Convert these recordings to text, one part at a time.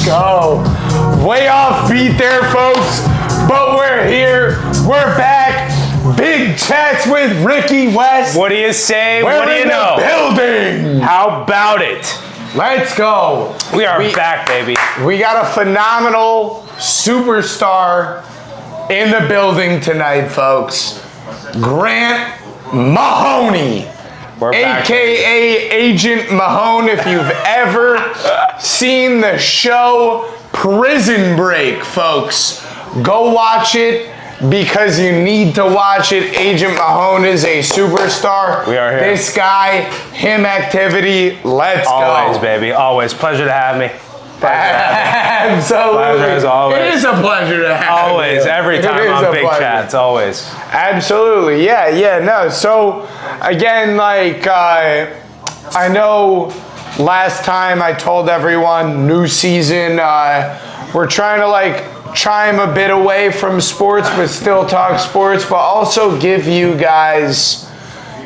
go. Way off beat there, folks, but we're here. We're back. Big chats with Ricky West. What do you say? We're what do you in know? The building. How about it? Let's go. We are back, baby. We got a phenomenal superstar in the building tonight, folks. Grant Mahoney. We're back. AKA Agent Mahone, if you've ever seen the show Prison Break, folks. Go watch it because you need to watch it. Agent Mahone is a superstar. We are here. This guy, him activity, let's Always, go. baby. Always. Pleasure to have me. Absolutely. Pleasure as always. It is a pleasure to have Always. you. Every time It is on a Big pleasure. Chats. Always. Absolutely. Yeah, no. So, again, like, I know last time I told everyone, new season, we're trying to, like, chime a bit away from sports, but still talk sports, but also give you guys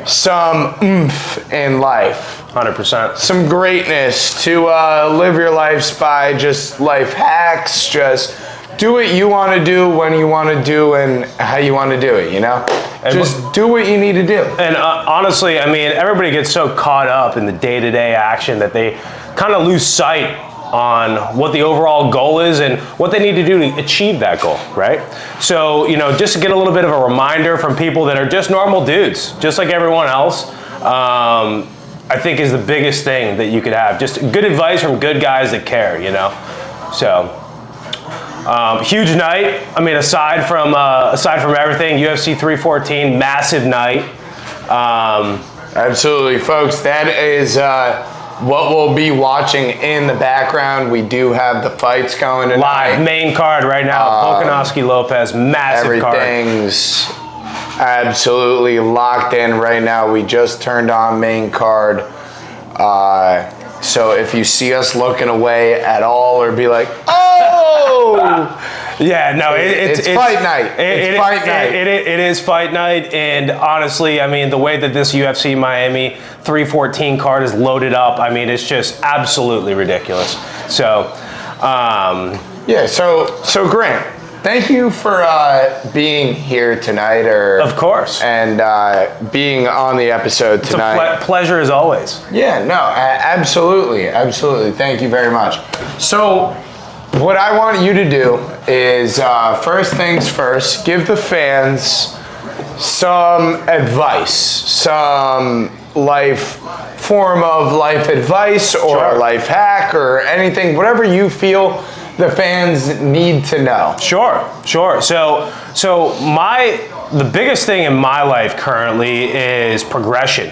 some oomph in life. 100%. Some greatness to live your lives by, just life hacks, just do what you want to do when you want to do and how you want to do it, you know? And just do what you need to do. And honestly, I mean, everybody gets so caught up in the day-to-day action that they kind of lose sight on what the overall goal is and what they need to do to achieve that goal, right? So, you know, just to get a little bit of a reminder from people that are just normal dudes, just like everyone else, I think is the biggest thing that you could have. Just good advice from good guys that care, you know? So, huge night. I mean, aside from everything, UFC 314, massive night. Absolutely, folks. That is what we'll be watching in the background. We do have the fights going tonight. Live, main card right now. Volkanovski Lopez, massive card. Everything's absolutely locked in right now. We just turned on main card. So if you see us looking away at all or be like, oh! Yeah, no, it's fight night. It's fight night. It is fight night, and honestly, I mean, the way that this UFC Miami 314 card is loaded up, I mean, it's just absolutely ridiculous. So, yeah. So Grant, thank you for being here tonight, of course, and being on the episode tonight. It's a pleasure as always. Yeah, no, absolutely. Thank you very much. So, what I want you to do is, first things first, give the fans some advice, some form of life advice or Sure. a life hack or anything, whatever you feel the fans need to know. Sure. So the biggest thing in my life currently is progression.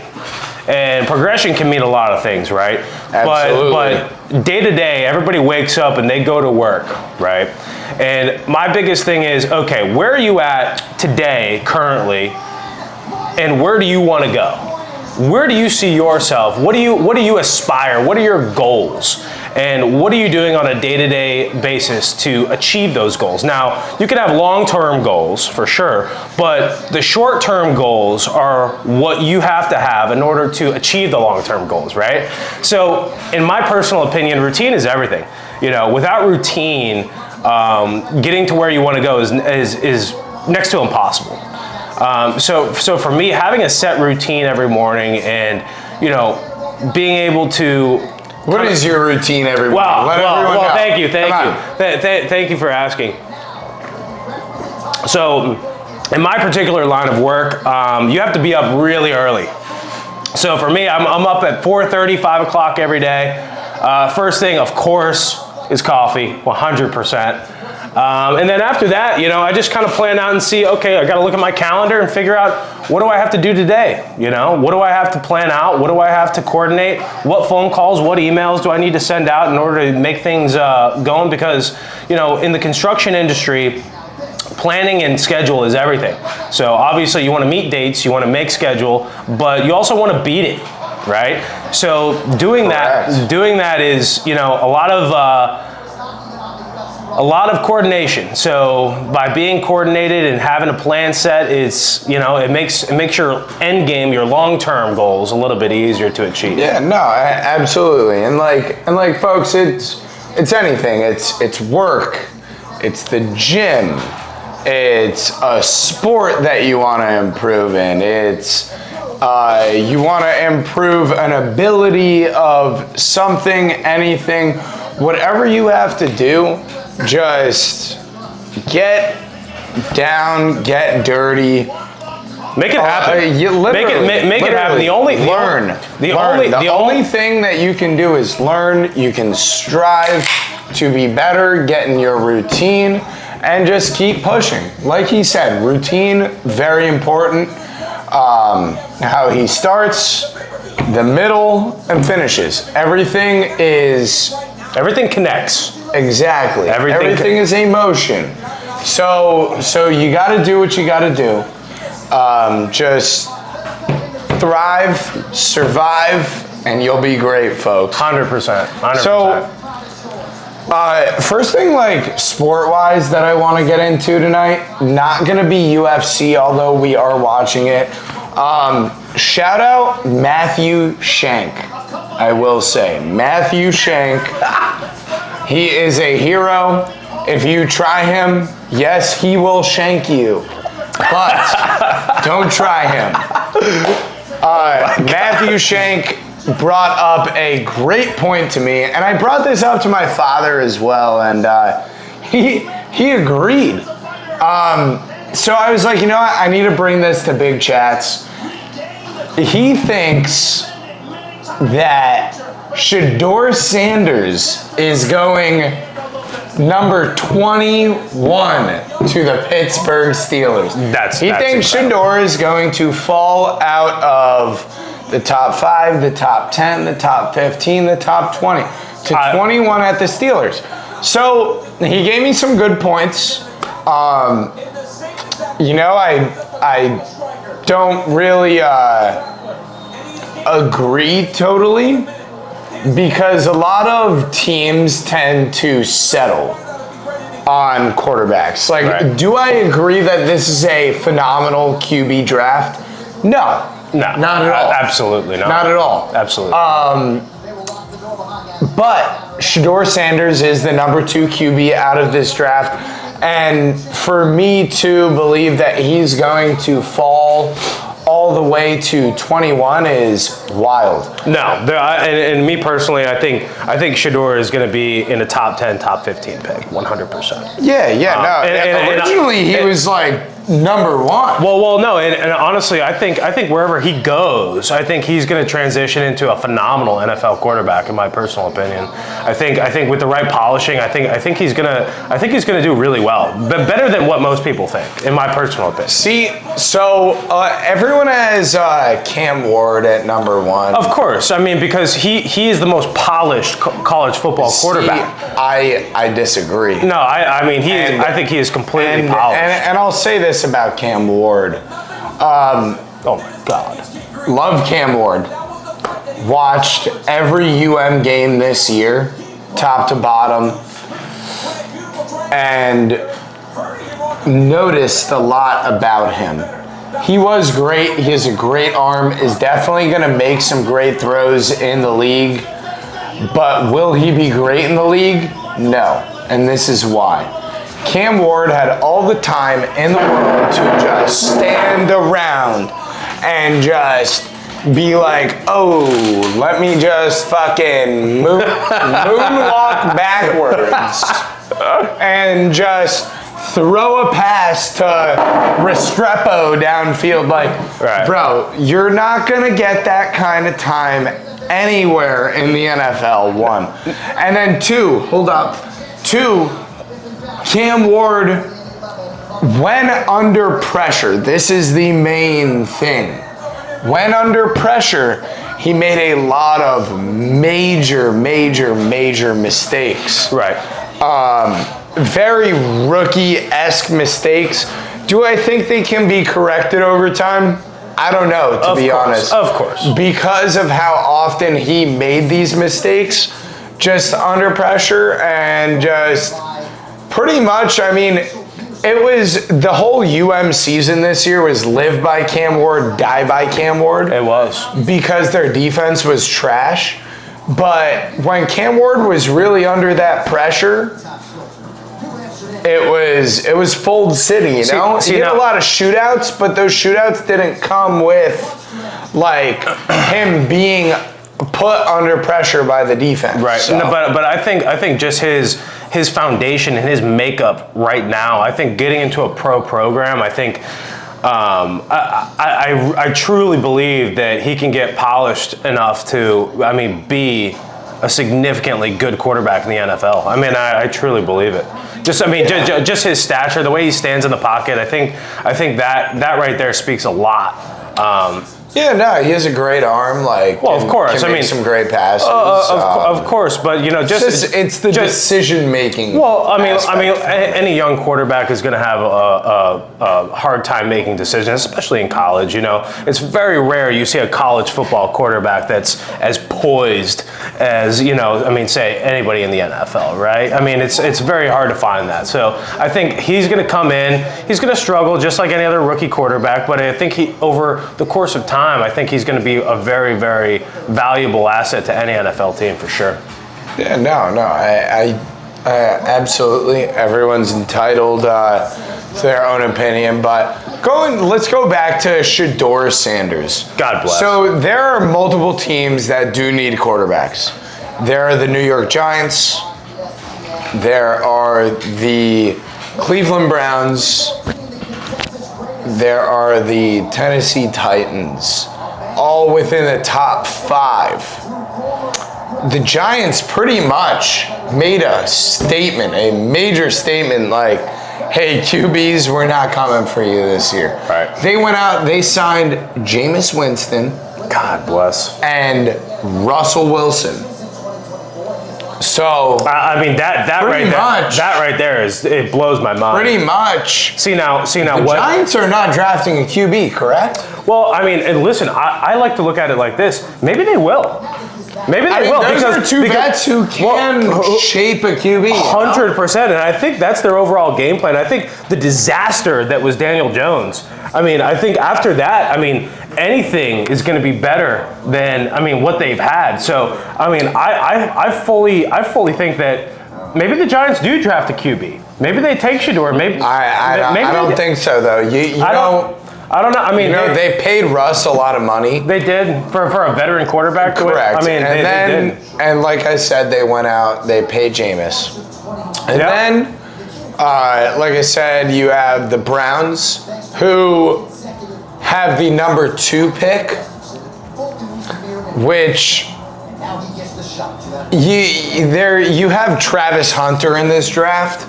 And progression can mean a lot of things, right? Absolutely. But day to day, everybody wakes up and they go to work, right? And my biggest thing is, okay, where are you at today, currently, and where do you want to go? Where do you see yourself? What do you aspire? What are your goals? And what are you doing on a day-to-day basis to achieve those goals? Now, you can have long-term goals for sure, but the short-term goals are what you have to have in order to achieve the long-term goals, right? So, in my personal opinion, routine is everything. You know, without routine, getting to where you want to go is next to impossible. So for me, having a set routine every morning and, you know, being able to... What is your routine every morning? Well, thank you. Thank you for asking. So, in my particular line of work, you have to be up really early. So for me, I'm up at 4:30, 5 o'clock every day. First thing, of course, is coffee, 100%. And then after that, you know, I just kind of plan out and see, okay, I got to look at my calendar and figure out what do I have to do today? You know, what do I have to plan out? What do I have to coordinate? What phone calls, what emails do I need to send out in order to make things going? Because, you know, in the construction industry, planning and schedule is everything. So obviously you want to meet dates, you want to make schedule, but you also want to beat it, right? So doing that is, you know, a lot of coordination. So by being coordinated and having a plan set, it's, you know, it makes your end game, your long-term goals a little bit easier to achieve. Yeah, no, absolutely. And like folks, it's It's anything. It's work. It's the gym. It's a sport that you want to improve in. It's you want to improve an ability of something, anything, whatever you have to do. Just get down, get dirty. Make it happen. You literally, make it happen. The only thing that you can do is learn. You can strive to be better, get in your routine, and just keep pushing. Like he said, routine, very important. How he starts, the middle, and finishes. Everything connects. Exactly. Everything is a motion. So you got to do what you got to do. Just thrive, survive, and you'll be great, folks. 100%. So, first thing, like, sport-wise that I want to get into tonight, not going to be UFC, although we are watching it. Shout out Matthew Shank, I will say. Matthew Shank, he is a hero. If you try him, yes, he will shank you. But don't try him. Matthew Shank brought up a great point to me, and I brought this up to my father as well, and he agreed. So I was like, you know what? I need to bring this to Big Chats. He thinks that Shedeur Sanders is going number 21 to the Pittsburgh Steelers. He thinks Shedeur is going to fall out of the top 5, the top 10, the top 15, the top 20 to 21 at the Steelers. So he gave me some good points. You know, I don't really agree totally, because a lot of teams tend to settle on quarterbacks. Like, right. Do I agree that this is a phenomenal QB draft? No, not at all. Absolutely not. Not at all. Absolutely. But Shedeur Sanders is the number 2 QB out of this draft. And for me to believe that he's going to fall all the way to 21 is wild. No, and me personally, I think Shedeur is going to be in the top 10, top 15 pick, 100%. Yeah, originally he was like number 1. Well, no, and honestly, I think wherever he goes, I think he's going to transition into a phenomenal NFL quarterback, in my personal opinion. I think with the right polishing, I think he's gonna do really well, but better than what most people think, in my personal opinion. See, so everyone has Cam Ward at number 1. Of course, I mean, because he is the most polished college football quarterback. I disagree. No, I mean I think he is completely polished. And I'll say this about Cam Ward. Oh my God. Love Cam Ward. Watched every UM game this year, top to bottom, and noticed a lot about him. He was great. He has a great arm, is definitely going to make some great throws in the league, but will he be great in the league? No, and this is why. Cam Ward had all the time in the world to just stand around and just be like, oh, let me just fucking moonwalk backwards and just throw a pass to Restrepo downfield. Like, right. Bro, you're not going to get that kind of time anywhere in the NFL, 1. And then 2, hold up, 2, Cam Ward, when under pressure, this is the main thing. When under pressure, he made a lot of major mistakes. Right. Very rookie-esque mistakes. Do I think they can be corrected over time? I don't know, to be honest. Of course. Because of how often he made these mistakes, just under pressure, and just pretty much, I mean, it was the whole season this year was live by Cam Ward, die by Cam Ward. It was. Because their defense was trash. But when Cam Ward was really under that pressure, it was Fold City, you know? He had a lot of shootouts, but those shootouts didn't come with, like, him being put under pressure by the defense. Right. So. No, but I think just his foundation and his makeup right now, I think getting into a pro program, I think I truly believe that he can get polished enough to, be a significantly good quarterback in the NFL. I truly believe it. Just his stature, the way he stands in the pocket, I think that right there speaks a lot. He has a great arm. Of course, can make some great passes. Of course, but it's the decision making. Well, any young quarterback is going to have a hard time making decisions, especially in college. It's very rare you see a college football quarterback that's as poised as say anybody in the NFL, right? It's very hard to find that. So I think he's going to come in. He's going to struggle just like any other rookie quarterback, but I think over the course of time, I think he's going to be a very, very valuable asset to any NFL team for sure. Yeah, I absolutely. Everyone's entitled to their own opinion, but let's go back to Shedeur Sanders. God bless. So there are multiple teams that do need quarterbacks. There are the New York Giants. There are the Cleveland Browns. There are the Tennessee Titans, all within the top 5. The Giants pretty much made a major statement like, hey, QBs, we're not coming for you this year. Right. They went out, they signed Jameis Winston. God bless. And Russell Wilson. So that right there it blows my mind. Pretty much. See now the what Giants are not drafting a QB, correct? Well, and listen, I like to look at it like this. Maybe they will. Those are two vets who can shape a QB. 100%, and I think that's their overall game plan. I think the disaster that was Daniel Jones. I think after that, anything is going to be better than what they've had. So I fully think that maybe the Giants do draft a QB. Maybe they take Shedeur. I don't think so though. I don't know. They paid Russ a lot of money. They did for a veteran quarterback. Correct. They did. And like I said, they went out. They paid Jameis. And then, like I said, you have the Browns, who have the number 2 pick, which you have Travis Hunter in this draft.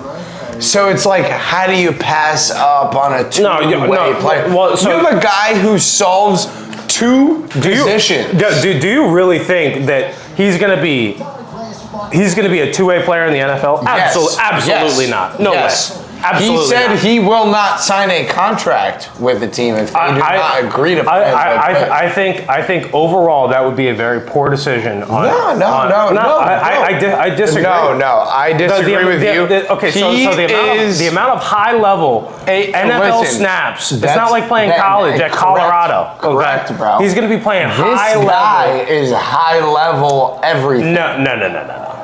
So it's like, how do you pass up on a two-way player? Well, so you have a guy who solves 2 positions. Do you really think that he's going to be a two-way player in the NFL? Yes. Absolutely not. No way. Absolutely he said not. He will not sign a contract with the team if they do not agree to play. I think overall that would be a very poor decision. I disagree. I disagree with you. The amount of high level NFL snaps. It's not like playing college at Colorado. Correct, bro. He's going to be playing high level. This guy is high level everything. No.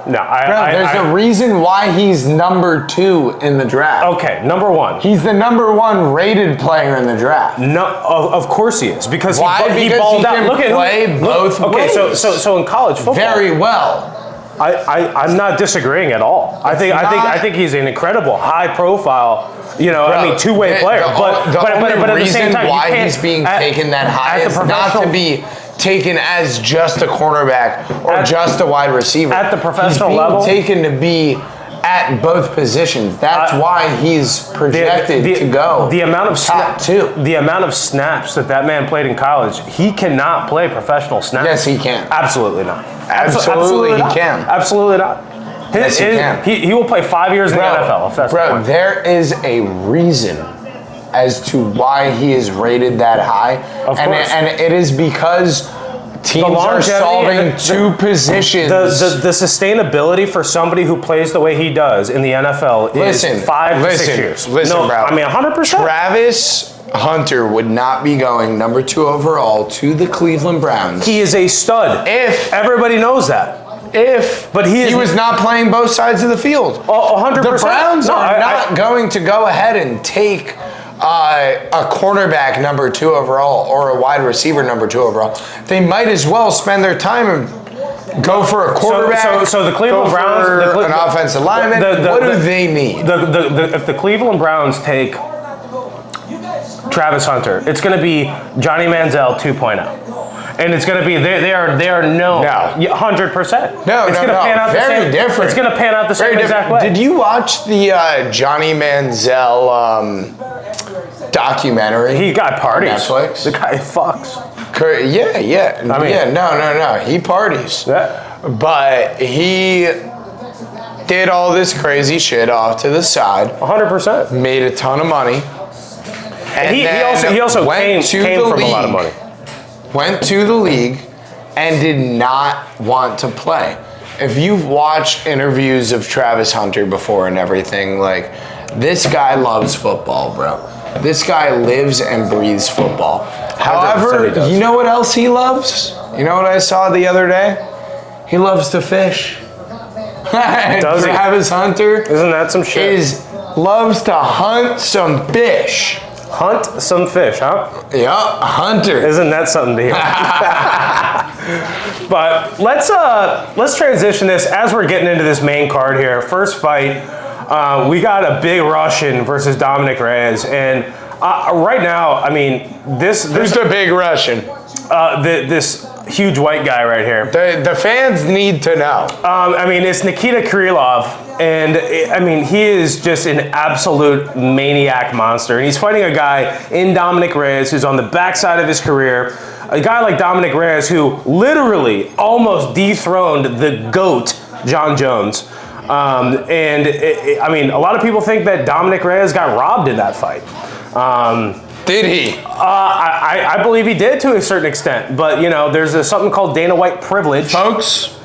There's a reason why he's number 2 in the draft. Okay, number 1. He's the number 1 rated player in the draft. No, of course he is because why? he because balled he out. Can play both ways. Okay, so in college football, very well. I'm not disagreeing at all. I think he's an incredible, high profile. Two-way player. But at the same time, why he's being taken that high is not to be taken as just a cornerback or just a wide receiver. At the professional level, he's being taken to be at both positions. That's why he's projected to go. The amount of top 2. The amount of snaps that man played in college, he cannot play professional snaps. Yes, he can. Absolutely not. Absolutely he can. Absolutely not. Yes, he can. He will play 5 years in the NFL. If that's the point. There is a reason as to why he is rated that high. Of course. And it is because teams are solving 2 positions. The sustainability for somebody who plays the way he does in the NFL is 5 to 6 years. Listen, bro. 100%. Travis Hunter would not be going number 2 overall to the Cleveland Browns. He is a stud. If everybody knows that. But he was not playing both sides of the field. 100%. The Browns are not going to go ahead and take a cornerback number 2 overall or a wide receiver number 2 overall. They might as well spend their time and go for a quarterback. So the Cleveland Browns, an offensive lineman. What do they need? If the Cleveland Browns take Travis Hunter, it's going to be Johnny Manziel 2.0. And it's going to be they are known 100%. No, it's going to pan out very the same, different. It's going to pan out the same exact way. Did you watch the Johnny Manziel documentary? He got parties. Netflix. The guy fucks. Yeah. I mean, no. He parties. Yeah. But he did all this crazy shit off to the side. 100%. Made a ton of money. And he also came from a lot of money. Went to the league and did not want to play. If you've watched interviews of Travis Hunter before and everything, like, this guy loves football, bro. This guy lives and breathes football. However, you know what else he loves? You know what I saw the other day? He loves to fish. Does Travis Hunter isn't that some shit? Loves to hunt some fish. Hunt some fish, huh? Yeah, hunter. Isn't that something to hear? But let's transition this as we're getting into this main card here. First fight, we got a big Russian versus Dominic Reyes, and right now, I mean, who's the big Russian? This huge white guy right here. The fans need to know. I mean, it's Nikita Krylov. And I mean, he is just an absolute maniac monster. And he's fighting a guy in Dominic Reyes who's on the backside of his career. A guy like Dominic Reyes who literally almost dethroned the GOAT, John Jones. I mean, a lot of people think that Dominic Reyes got robbed in that fight. Did he? I believe he did to a certain extent. But, you know, there's something called Dana White privilege. Folks,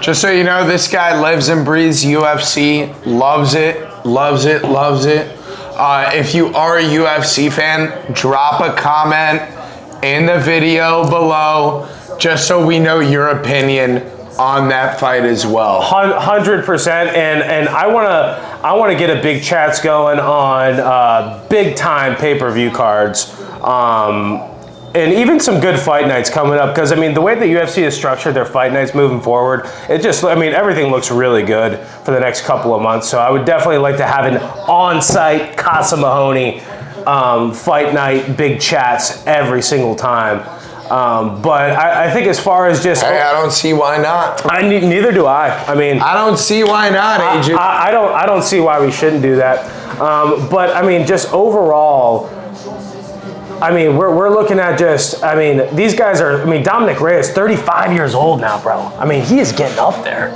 just so you know, this guy lives and breathes UFC, loves it. If you are a UFC fan, drop a comment in the video below, just so we know your opinion on that fight as well. 100%, and I want to get a big chats going on big time pay-per-view cards. And even some good fight nights coming up, because I mean, the way that UFC has structured their fight nights moving forward, everything looks really good for the next couple of months. So I would definitely like to have an on-site Casa Mahoney fight night, big chats every single time. But I think as far as just... Hey, I don't see why not. Neither do I. I mean... I don't see why not, Agent. I don't see why we shouldn't do that. But I mean, just overall... I mean, we're looking at these guys are, Dominic Reyes, 35 years old now, bro. I mean, he is getting up there.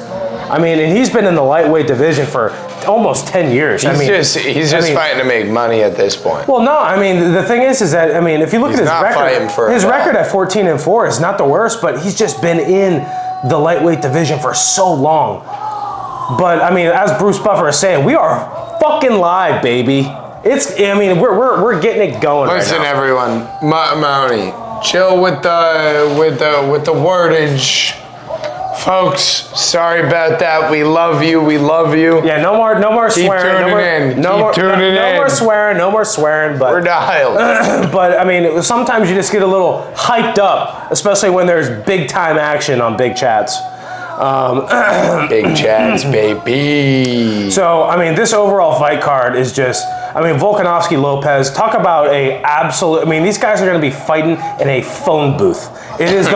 I mean, and he's been in the lightweight division for almost 10 years. He's just fighting to make money at this point. Well, no, I mean, the thing is that, I mean, if you look at his record at 14-4 is not the worst, but he's just been in the lightweight division for so long. But, I mean, as Bruce Buffer is saying, we are fucking live, baby. We're getting it going. Listen, right now. everyone, Mahoney, chill with the wordage, folks. Sorry about that. We love you. Yeah, no more swearing. No more swearing. But we're dialed. But I mean, sometimes you just get a little hyped up, especially when there's big time action on big chats. Big chats, baby. So, I mean, this overall fight card is just, Volkanovski Lopez, talk about these guys are going to be fighting in a phone booth. It is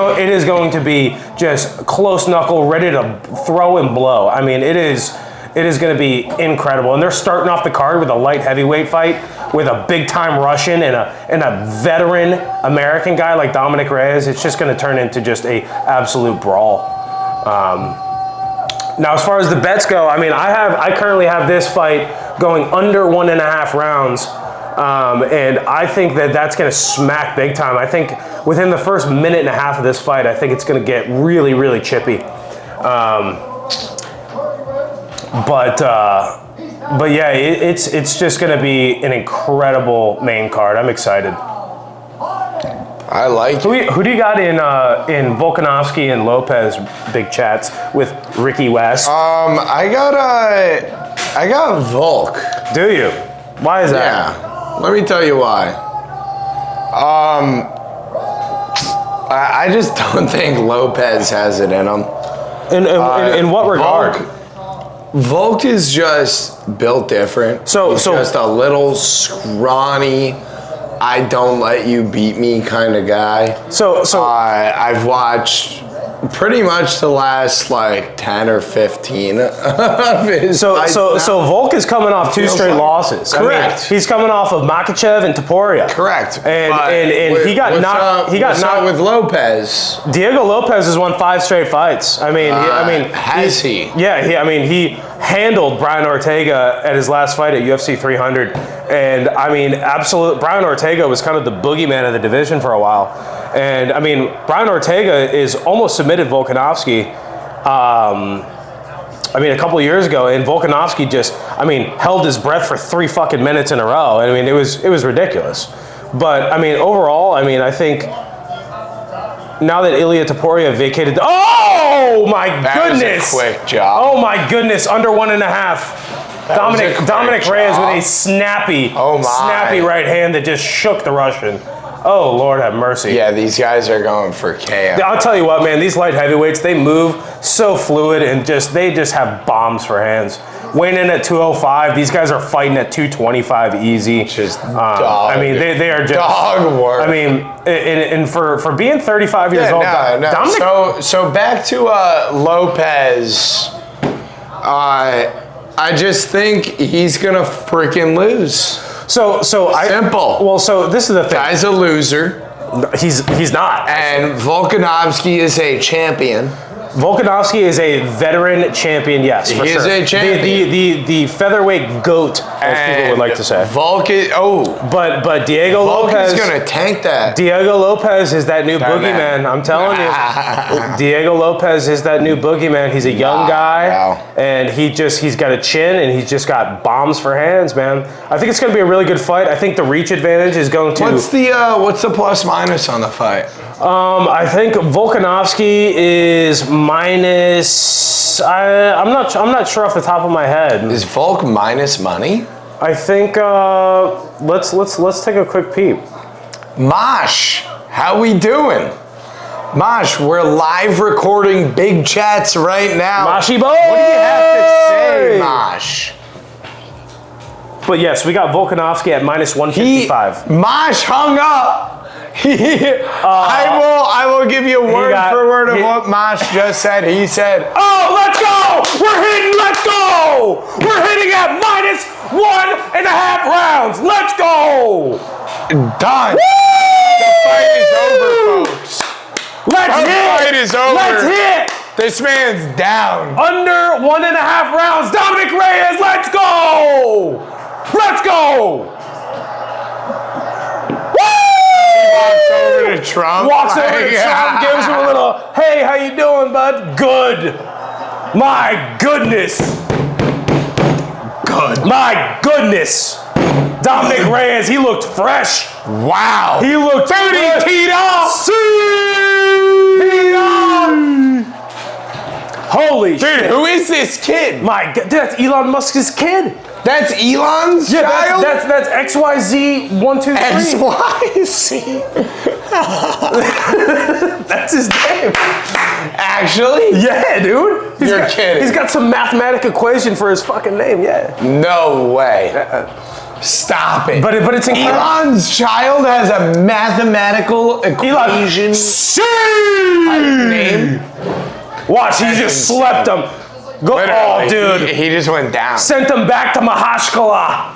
going to be just close knuckle, ready to throw and blow. I mean, it is going to be incredible. And they're starting off the card with a light heavyweight fight with a big time Russian and a veteran American guy like Dominic Reyes. It's just going to turn into just a absolute brawl. Now, as far as the bets go, I currently have this fight going under 1.5 rounds, and I think that's going to smack big time. I think within the first minute and a half of this fight, I think it's going to get really, really chippy. But yeah, it's just going to be an incredible main card. I'm excited. I like it. Who do you got in Volkanovski and Lopez big chats with Ricky West? I got Volk. Do you? Why is that? Yeah. Let me tell you why. I just don't think Lopez has it in him. In what regard? Volk is just built different. He's just a little scrawny, I don't let you beat me kind of guy. I've watched pretty much the last like 10 or 15 of his fights now. So Volk is coming off two straight losses. Correct. I mean, he's coming off of Makachev and Topuria. Correct. And he got knocked. He got knocked with Lopez. Diego Lopez has won 5 straight fights. Has he? Yeah. He handled Brian Ortega at his last fight at UFC 300, and I mean, Brian Ortega was kind of the boogeyman of the division for a while. And I mean, Brian Ortega is almost submitted Volkanovski. A couple of years ago, and Volkanovski just, held his breath for 3 fucking minutes in a row. I mean, it was ridiculous. But I mean, overall, I think now that Ilia Topuria vacated, oh my goodness! That was a quick job. Oh my goodness! Under 1.5. Dominic Reyes with a snappy right hand that just shook the Russian. Oh, Lord have mercy. Yeah, these guys are going for KO. I'll tell you what, man, these light heavyweights, they move so fluid and they just have bombs for hands. Weighing in at 205, these guys are fighting at 225 easy. Just dog. They are just dog work. And for being 35 years old, Dominic. So back to Lopez. I just think he's gonna freaking lose. Simple. Well, so this is the thing. Guy's a loser. He's not. And Volkanovski is a champion. Volkanovski is a veteran champion, yes, for he sure. He is a champion. The featherweight goat, as people would like to say. But Diego Lopez is gonna tank that. Diego Lopez is that new boogeyman. I'm telling you. Diego Lopez is that new boogeyman. He's a young guy, and he's got a chin, and he's just got bombs for hands, man. I think it's gonna be a really good fight. I think the reach advantage is going to. What's the plus minus on the fight? I think Volkanovski is minus. I'm not sure off the top of my head. Is Volk minus money? I think let's take a quick peep. Mosh, how we doing? Mosh, we're live recording big chats right now. Moshy boy! What do you have to say, Mosh? But yes, we got Volkanovski at minus 155. Mosh hung up. I will give you word for word of what Mosh just said. He said, "Oh, let's go! We're hitting. Let's go! We're hitting at minus 1.5 rounds. Let's go! Done. Woo! The fight is over, folks. The fight is over. Let's hit. This man's down. Under 1.5 rounds. Dominic Reyes. Let's go! Let's go!" Walks over to Trump. Gives him a little, "Hey, how you doing, bud?" Good. My goodness. Good. My goodness. Dominic Reyes, he looked fresh. Wow. He looked fresh. Teed up. Holy shit. Dude, who is this kid? My God, that's Elon Musk's kid. That's Elon's child? That's XYZ123. XYZ. That's his name. Actually? Yeah, dude. You're kidding. He's got some mathematic equation for his fucking name, yeah. No way. Stop it. But it's incredible. Elon's child has a mathematical equation. Name? Watch, he just slept him. Literally, oh, dude. He just went down. Sent him back to Mahashkala.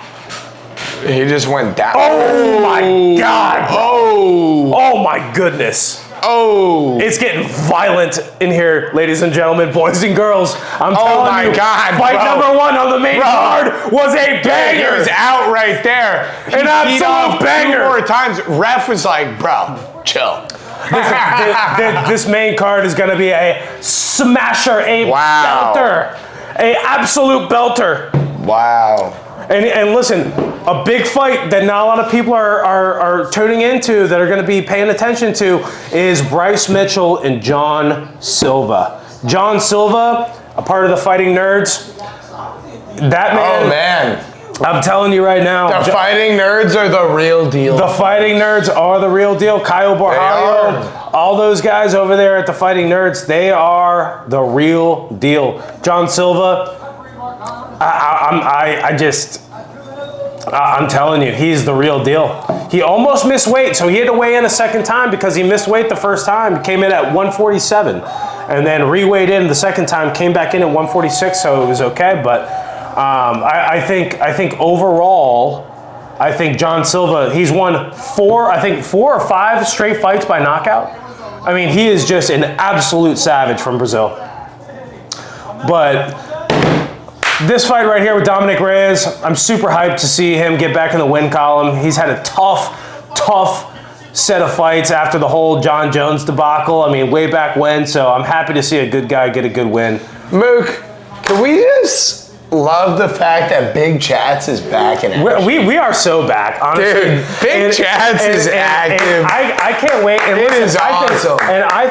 He just went down. Oh, my God. Oh, my goodness. Oh. It's getting violent in here, ladies and gentlemen, boys and girls. I'm telling you, God, fight number 1 on the main card was a banger. He was out right there. An absolute banger. 2 more times. Ref was like, bro, chill. This main card is going to be a smasher, belter, a absolute belter. Wow. And listen, a big fight that not a lot of people are tuning into, that are going to be paying attention to, is Bryce Mitchell and John Silva. John Silva, a part of the Fighting Nerds. That man. Oh, man. I'm telling you right now. The Fighting Nerds are the real deal. The Fighting Nerds are the real deal. Kyle Borhalio, all those guys over there at the Fighting Nerds, they are the real deal. John Silva, I'm telling you, he's the real deal. He almost missed weight, so he had to weigh in a second time because he missed weight the first time. He came in at 147, and then re-weighed in the second time, came back in at 146, so it was okay. But I think overall, I think John Silva, he's won four or five straight fights by knockout. I mean, he is just an absolute savage from Brazil. But this fight right here with Dominic Reyes, I'm super hyped to see him get back in the win column. He's had a tough set of fights after the whole John Jones debacle. I mean, way back when, so I'm happy to see a good guy get a good win. Mook, can we just love the fact that Big Chats is back in action? We are so back, honestly. Dude, Big Chats is active. I can't wait. And it is awesome. I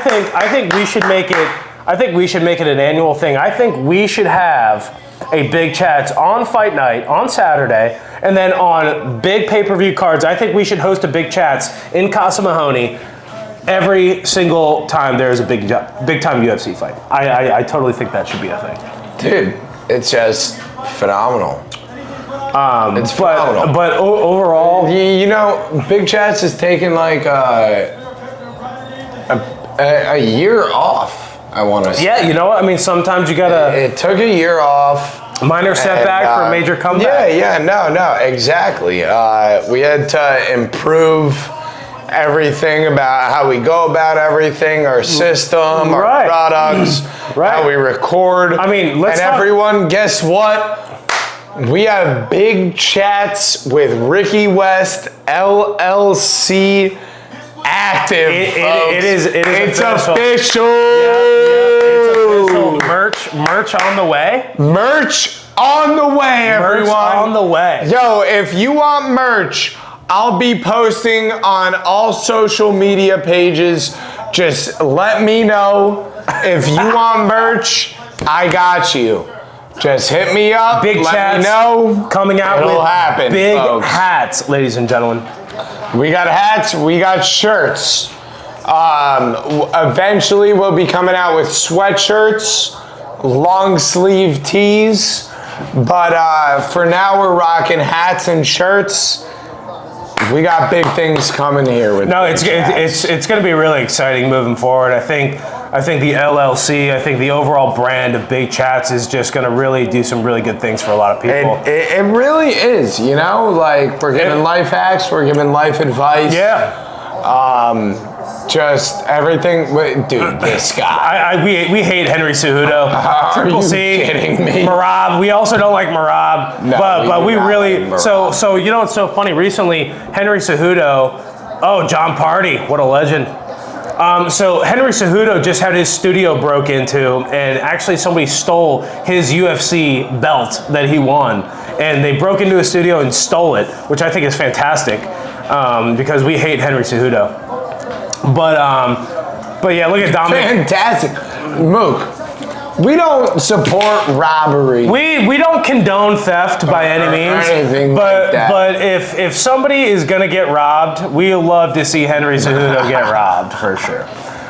think we should make it. I think we should make it an annual thing. I think we should have a Big Chats on fight night on Saturday, and then on big pay-per-view cards. I think we should host a Big Chats in Casa Mahoney every single time there is a big time UFC fight. I totally think that should be a thing. Dude, it's just phenomenal. It's phenomenal. But overall, you know, Big Chats has taken like a year off, I want to say. Yeah, you know what? I mean, sometimes you gotta. It took a year off. Minor setback for a major comeback. No, exactly. We had to improve everything about how we go about everything, our system, our products, how we record. I mean, everyone, guess what? We have Big Chats with Ricky West LLC active. It's official. Merch on the way. Merch on the way, everyone. Merch on the way. Yo, if you want merch, I'll be posting on all social media pages. Just let me know. If you want merch, I got you. Just hit me up. Big let Chats me know. Coming out It'll with happen, big folks. hats, ladies and gentlemen. We got hats. We got shirts. Eventually, we'll be coming out with sweatshirts, long sleeve tees. But for now, we're rocking hats and shirts. We got big things coming here with. No, it's going to be really exciting moving forward. I think the LLC, I think the overall brand of Big Chats is just going to really do some really good things for a lot of people. It really is, you know, like we're giving life hacks, we're giving life advice. Yeah. Just everything. Dude, this guy. We hate Henry Cejudo. Triple C. Kidding me? Merab. We also don't like Merab. No, but we really like so you know what's so funny? Recently, Henry Cejudo. Oh, John Party, what a legend. So Henry Cejudo just had his studio broke into, and actually somebody stole his UFC belt that he won, and they broke into his studio and stole it, which I think is fantastic, because we hate Henry Cejudo. But yeah, look at Dominic. Fantastic. Mook, we don't support robbery. We don't condone theft by any means. But if somebody is gonna get robbed, we love to see Henry Cejudo get robbed for sure.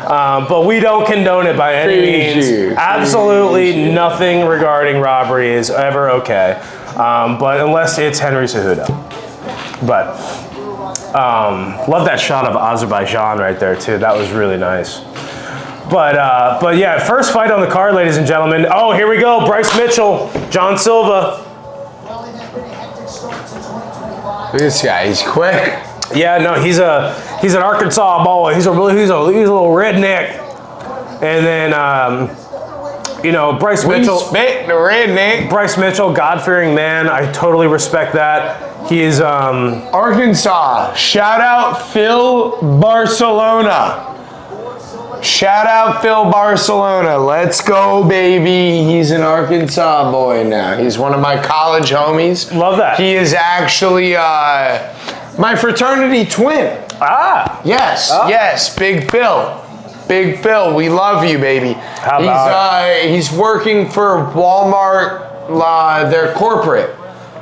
But we don't condone it by any means. Absolutely nothing regarding robbery is ever okay. But unless it's Henry Cejudo. But love that shot of Azerbaijan right there too. That was really nice. But yeah, first fight on the card, ladies and gentlemen. Oh, here we go. Bryce Mitchell, John Silva. Look at this guy. He's quick. Yeah, no, he's an Arkansas boy. He's a little redneck. And then you know, Bryce Mitchell. Spit the redneck. Bryce Mitchell, God-fearing man. I totally respect that. He is Arkansas. Shout out Phil Barcelona. Shout out Phil Barcelona. Let's go, baby. He's an Arkansas boy now. He's one of my college homies. Love that. He is actually my fraternity twin. Ah. Yes, yes, Big Phil. Big Phil, we love you, baby. How about he's working for Walmart, their corporate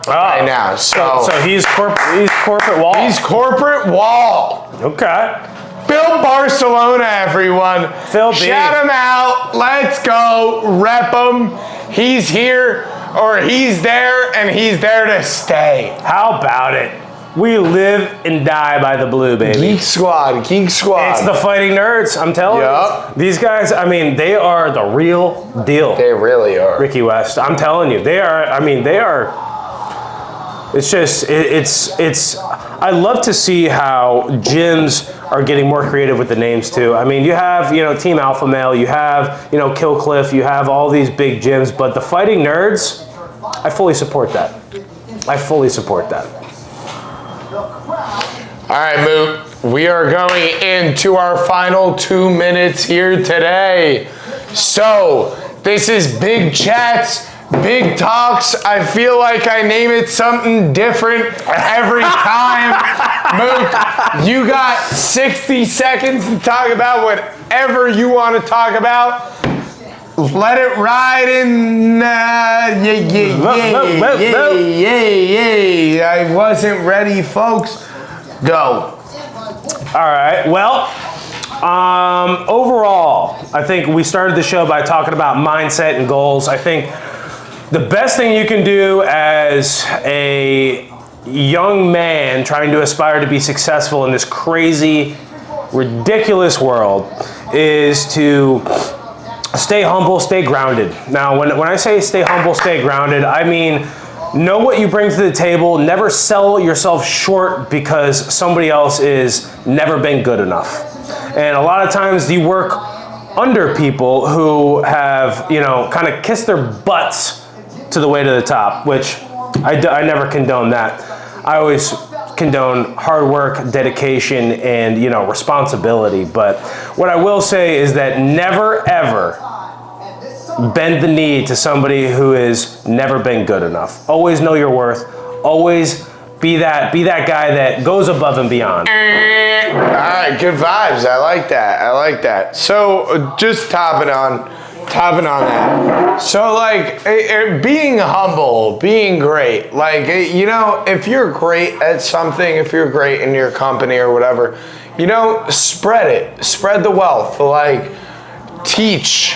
right now. So he's corporate wall. He's corporate wall. Okay. Phil Barcelona, everyone. Phil B. Shout him out. Let's go. Rep him. He's here, or he's there, and he's there to stay. How about it? We live and die by the blue, baby. Geek Squad, Geek Squad. It's the Fighting Nerds, I'm telling you. These guys, I mean, they are the real deal. They really are. Ricky West, I'm telling you. They are, I mean, they are, it's just, it's, I love to see how gyms are getting more creative with the names too. I mean, you have, Team Alpha Male, you have, Kill Cliff, you have all these big gyms, but the Fighting Nerds, I fully support that. I fully support that. All right, Moot, we are going into our final 2 minutes here today. So, this is Big Chats, Big Talks. I feel like I name it something different every time. Moot, you got 60 seconds to talk about whatever you want to talk about. Let it ride in, yay. I wasn't ready, folks. Go. All right, well, overall, I think we started the show by talking about mindset and goals. I think the best thing you can do as a young man trying to aspire to be successful in this crazy, ridiculous world is to stay humble, stay grounded. Now, when I say stay humble, stay grounded, I mean know what you bring to the table. Never sell yourself short because somebody else is never been good enough. And a lot of times you work under people who have, kind of kissed their butts to the way to the top, which I never condone that. I always condone hard work, dedication, and responsibility. But what I will say is that never ever bend the knee to somebody who has never been good enough. Always know your worth. Always be that guy that goes above and beyond. All right, good vibes. I like that. So just topping on that. So being humble, being great, if you're great at something, if you're great in your company or whatever, spread it, spread the wealth, teach,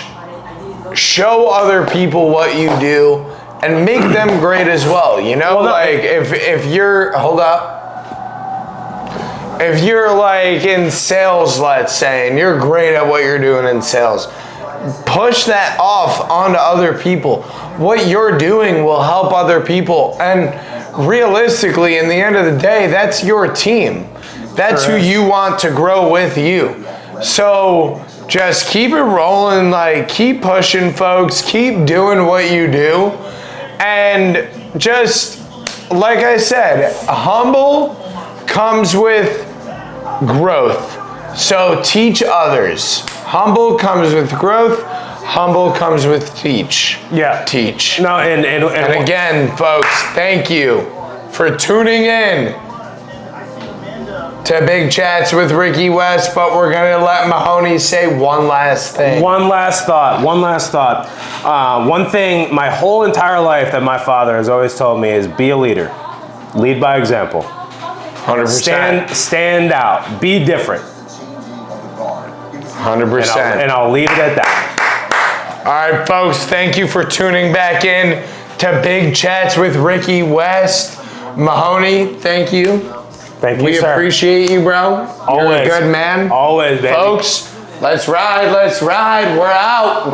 show other people what you do and make them great as well. If you're, hold up. If you're in sales, let's say, and you're great at what you're doing in sales, push that off onto other people. What you're doing will help other people. And realistically, in the end of the day, that's your team. That's who you want to grow with you. So just keep it rolling, keep pushing, folks. Keep doing what you do. And just, like I said, humble comes with growth. So teach others. Humble comes with growth. Humble comes with teach. Yeah. Teach. No, and again, folks, thank you for tuning in to Big Chats with Ricky West, but we're going to let Mahoney say one last thing. One last thought. One thing my whole entire life that my father has always told me is be a leader. Lead by example. 100%. Stand out. Be different. 100%. And I'll leave it at that. All right, folks, thank you for tuning back in to Big Chats with Ricky West. Mahoney, thank you. Thank you, we sir. Appreciate you, bro. Always. You're a good man. Always, baby. Folks, let's ride. We're out.